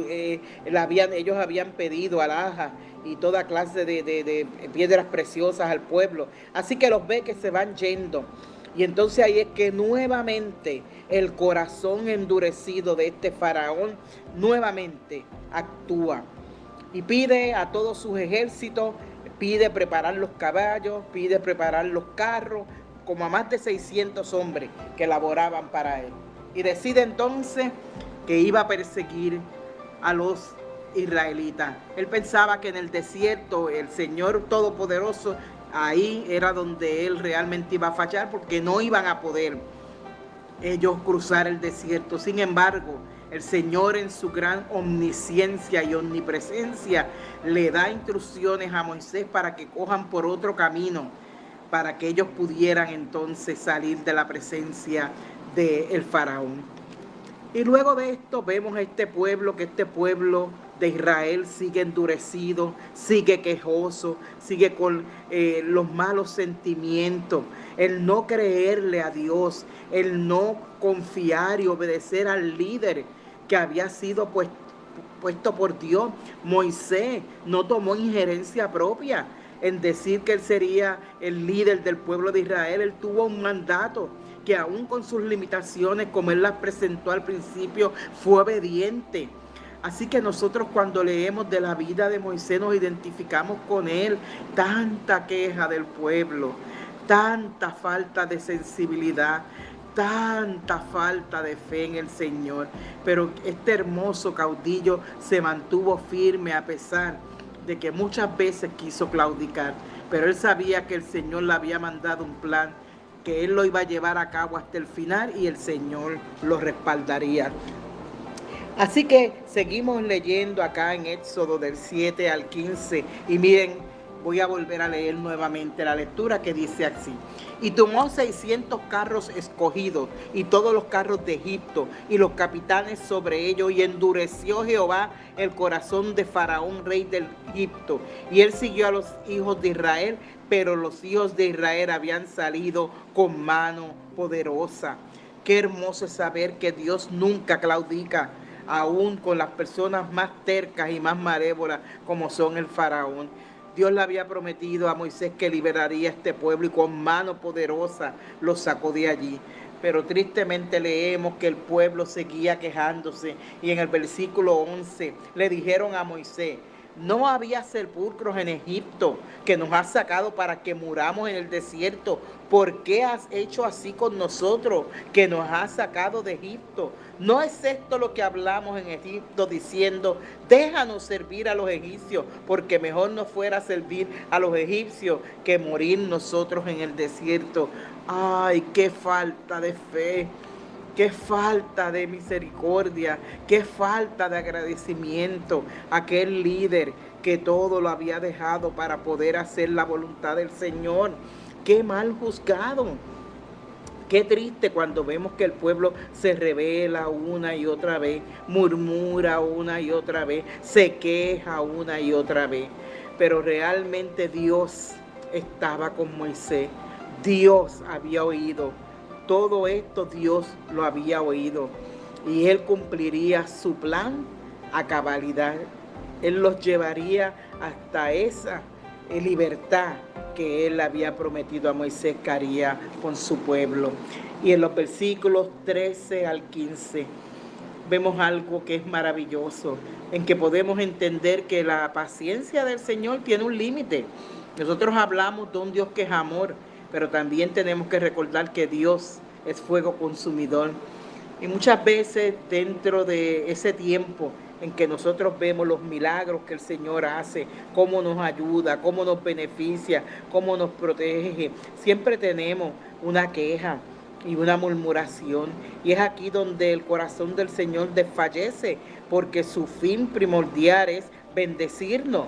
ellos habían pedido alhajas y toda clase de piedras preciosas al pueblo. Así que los ve que se van yendo. Y entonces ahí es que nuevamente el corazón endurecido de este faraón nuevamente actúa y pide a todos sus ejércitos, pide preparar los caballos, pide preparar los carros, como a más de 600 hombres que laboraban para él. Y decide entonces que iba a perseguir a los israelitas. Él pensaba que en el desierto el Señor Todopoderoso, ahí era donde él realmente iba a fallar, porque no iban a poder ellos cruzar el desierto. Sin embargo, el Señor en su gran omnisciencia y omnipresencia le da instrucciones a Moisés para que cojan por otro camino, para que ellos pudieran entonces salir de la presencia del faraón. Y luego de esto vemos a este pueblo de Israel sigue endurecido, sigue quejoso, sigue con los malos sentimientos, el no creerle a Dios, el no confiar y obedecer al líder que había sido puesto por Dios. Moisés no tomó injerencia propia en decir que él sería el líder del pueblo de Israel. Él tuvo un mandato que aún con sus limitaciones, como él las presentó al principio, fue obediente. Así que nosotros cuando leemos de la vida de Moisés nos identificamos con él. Tanta queja del pueblo, tanta falta de sensibilidad, tanta falta de fe en el Señor. Pero este hermoso caudillo se mantuvo firme a pesar de que muchas veces quiso claudicar. Pero él sabía que el Señor le había mandado un plan, que él lo iba a llevar a cabo hasta el final y el Señor lo respaldaría. Así que seguimos leyendo acá en Éxodo del 7 al 15 y miren, voy a volver a leer nuevamente la lectura que dice así. Y tomó 600 carros escogidos y todos los carros de Egipto y los capitanes sobre ellos, y endureció Jehová el corazón de Faraón, rey del Egipto, y él siguió a los hijos de Israel, pero los hijos de Israel habían salido con mano poderosa. Qué hermoso es saber que Dios nunca claudica, aún con las personas más tercas y más malévolas como son el faraón. Dios le había prometido a Moisés que liberaría a este pueblo y con mano poderosa lo sacó de allí. Pero tristemente leemos que el pueblo seguía quejándose y en el versículo 11 le dijeron a Moisés: no había sepulcros en Egipto que nos has sacado para que muramos en el desierto. ¿Por qué has hecho así con nosotros que nos has sacado de Egipto? ¿No es esto lo que hablamos en Egipto diciendo: déjanos servir a los egipcios, porque mejor nos fuera servir a los egipcios que morir nosotros en el desierto? ¡Ay, qué falta de fe! Qué falta de misericordia, qué falta de agradecimiento a aquel líder que todo lo había dejado para poder hacer la voluntad del Señor. Qué mal juzgado. Qué triste cuando vemos que el pueblo se rebela una y otra vez, murmura una y otra vez, se queja una y otra vez. Pero realmente Dios estaba con Moisés. Dios había oído. Todo esto Dios lo había oído y Él cumpliría su plan a cabalidad. Él los llevaría hasta esa libertad que Él había prometido a Moisés que haría con su pueblo. Y en los versículos 13 al 15 vemos algo que es maravilloso, en que podemos entender que la paciencia del Señor tiene un límite. Nosotros hablamos de un Dios que es amor, pero también tenemos que recordar que Dios es fuego consumidor. Y muchas veces dentro de ese tiempo en que nosotros vemos los milagros que el Señor hace, cómo nos ayuda, cómo nos beneficia, cómo nos protege, siempre tenemos una queja y una murmuración. Y es aquí donde el corazón del Señor desfallece, porque su fin primordial es bendecirnos.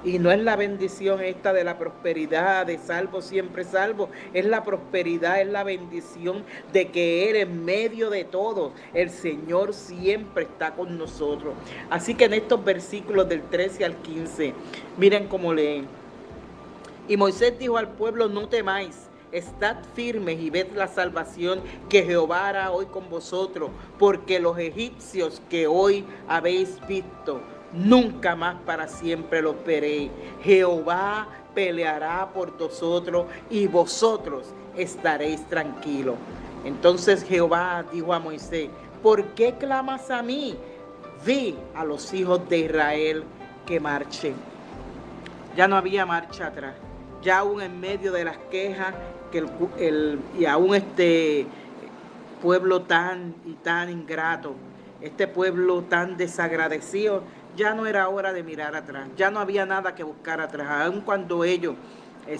Y no es la bendición esta de la prosperidad, de salvo siempre salvo, es la prosperidad, es la bendición de que Él en medio de todo, el Señor siempre está con nosotros. Así que en estos versículos del 13 al 15, miren cómo leen. Y Moisés dijo al pueblo: no temáis, estad firmes y ved la salvación que Jehová hará hoy con vosotros, porque los egipcios que hoy habéis visto, nunca más para siempre los veréis. Jehová peleará por vosotros y vosotros estaréis tranquilos. Entonces Jehová dijo a Moisés: ¿por qué clamas a mí? Di a los hijos de Israel que marchen. Ya no había marcha atrás. Ya aún en medio de las quejas y aún este pueblo tan ingrato, este pueblo tan desagradecido, ya no era hora de mirar atrás, ya no había nada que buscar atrás. Aun cuando ellos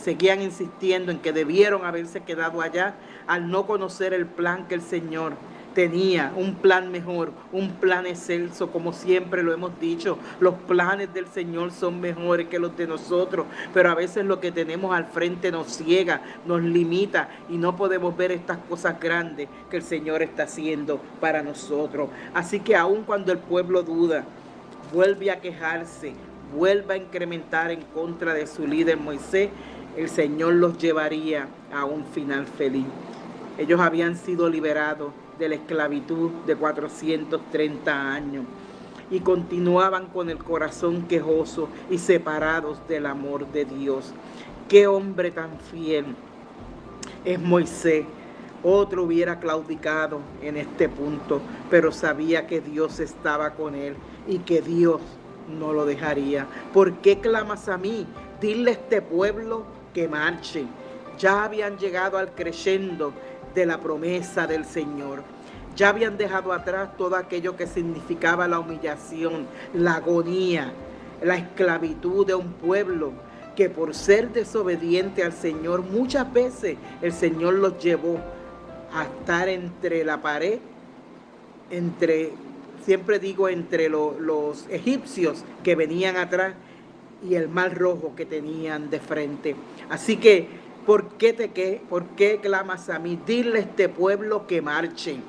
seguían insistiendo en que debieron haberse quedado allá, al no conocer el plan que el Señor tenía un plan mejor, un plan excelso, como siempre lo hemos dicho. Los planes del Señor son mejores que los de nosotros, pero a veces lo que tenemos al frente nos ciega, nos limita y no podemos ver estas cosas grandes que el Señor está haciendo para nosotros. Así que aun cuando el pueblo duda, vuelve a quejarse, vuelve a incrementar en contra de su líder Moisés, el Señor los llevaría a un final feliz. Ellos habían sido liberados de la esclavitud de 430 años y continuaban con el corazón quejoso y separados del amor de Dios. ¡Qué hombre tan fiel es Moisés! Otro hubiera claudicado en este punto, pero sabía que Dios estaba con él y que Dios no lo dejaría. ¿Por qué clamas a mí? Dile a este pueblo que marche. Ya habían llegado al crescendo de la promesa del Señor. Ya habían dejado atrás todo aquello que significaba la humillación, la agonía, la esclavitud de un pueblo que por ser desobediente al Señor, muchas veces el Señor los llevó a estar entre la pared, siempre digo, entre los egipcios que venían atrás y el mar rojo que tenían de frente. Así que, ¿por qué clamas a mí? Dile a este pueblo que marchen.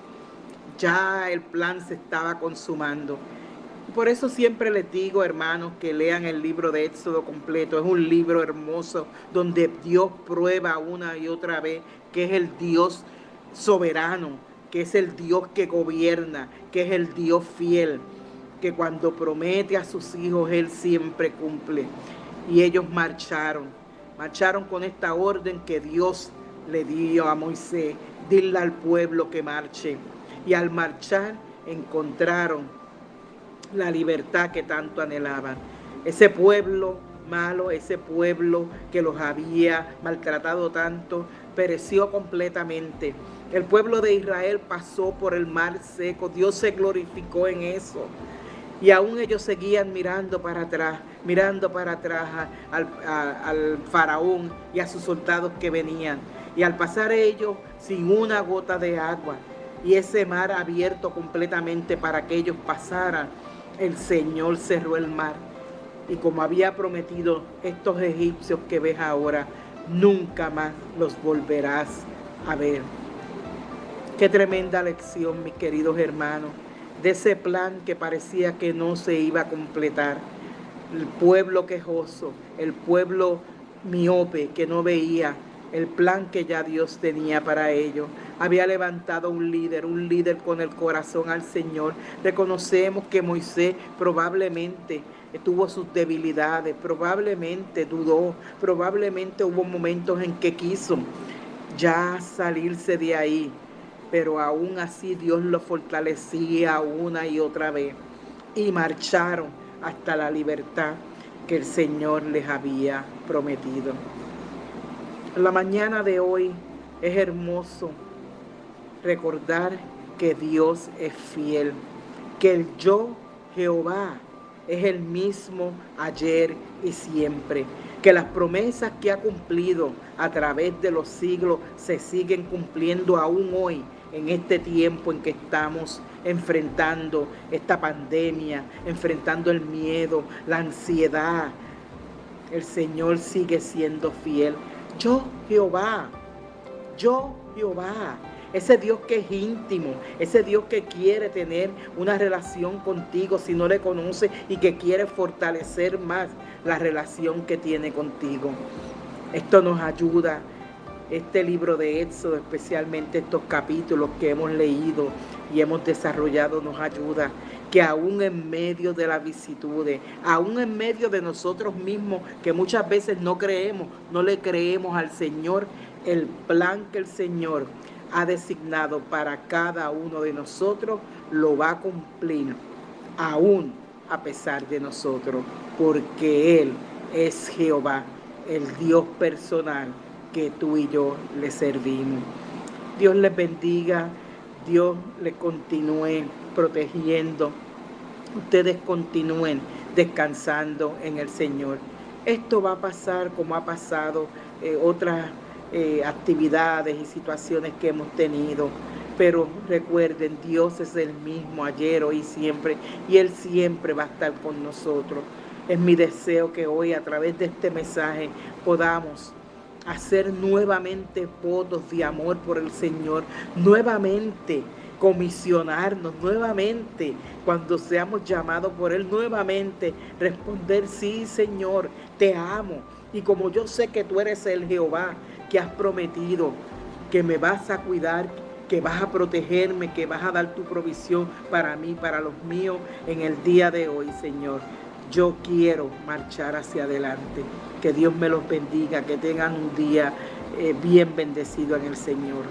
Ya el plan se estaba consumando. Por eso siempre les digo, hermanos, que lean el libro de Éxodo completo. Es un libro hermoso donde Dios prueba una y otra vez que es el Dios soberano, que es el Dios que gobierna, que es el Dios fiel, que cuando promete a sus hijos, Él siempre cumple. Y ellos marcharon con esta orden que Dios le dio a Moisés, dile al pueblo que marche. Y al marchar encontraron la libertad que tanto anhelaban. Ese pueblo malo, ese pueblo que los había maltratado tanto, pereció completamente. El pueblo de Israel pasó por el mar seco. Dios se glorificó en eso. Y aún ellos seguían mirando para atrás al faraón y a sus soldados que venían. Y al pasar ellos sin una gota de agua y ese mar abierto completamente para que ellos pasaran, el Señor cerró el mar. Y como había prometido, estos egipcios que ves ahora, nunca más los volverás a ver. Qué tremenda lección, mis queridos hermanos, de ese plan que parecía que no se iba a completar. El pueblo quejoso, el pueblo miope que no veía el plan que ya Dios tenía para ellos. Había levantado un líder con el corazón al Señor. Reconocemos que Moisés probablemente tuvo sus debilidades, probablemente dudó, probablemente hubo momentos en que quiso ya salirse de ahí, pero aún así Dios lo fortalecía una y otra vez y marcharon hasta la libertad que el Señor les había prometido. En la mañana de hoy es hermoso recordar que Dios es fiel, que el yo, Jehová, es el mismo ayer y siempre, que las promesas que ha cumplido a través de los siglos se siguen cumpliendo aún hoy, en este tiempo en que estamos enfrentando esta pandemia, enfrentando el miedo, la ansiedad. El Señor sigue siendo fiel. Yo, Jehová, ese Dios que es íntimo, ese Dios que quiere tener una relación contigo si no le conoces y que quiere fortalecer más la relación que tiene contigo. Esto nos ayuda, este libro de Éxodo, especialmente estos capítulos que hemos leído y hemos desarrollado, nos ayuda que aún en medio de las vicisitudes, aún en medio de nosotros mismos, que muchas veces no le creemos al Señor, el plan que el Señor ha designado para cada uno de nosotros, lo va a cumplir, aún a pesar de nosotros, porque Él es Jehová, el Dios personal que tú y yo le servimos. Dios les bendiga, Dios les continúe protegiendo, ustedes continúen descansando en el Señor. Esto va a pasar como ha pasado otras actividades y situaciones que hemos tenido, Pero recuerden, Dios es el mismo ayer, hoy y siempre, y Él siempre va a estar con nosotros. Es mi deseo que hoy, a través de este mensaje, podamos hacer nuevamente votos de amor por el Señor, nuevamente comisionarnos, nuevamente cuando seamos llamados por Él, nuevamente responder: sí, Señor, te amo. Y como yo sé que tú eres el Jehová que has prometido que me vas a cuidar, que vas a protegerme, que vas a dar tu provisión para mí, para los míos en el día de hoy, Señor. Yo quiero marchar hacia adelante. Que Dios me los bendiga, que tengan un día bien bendecido en el Señor.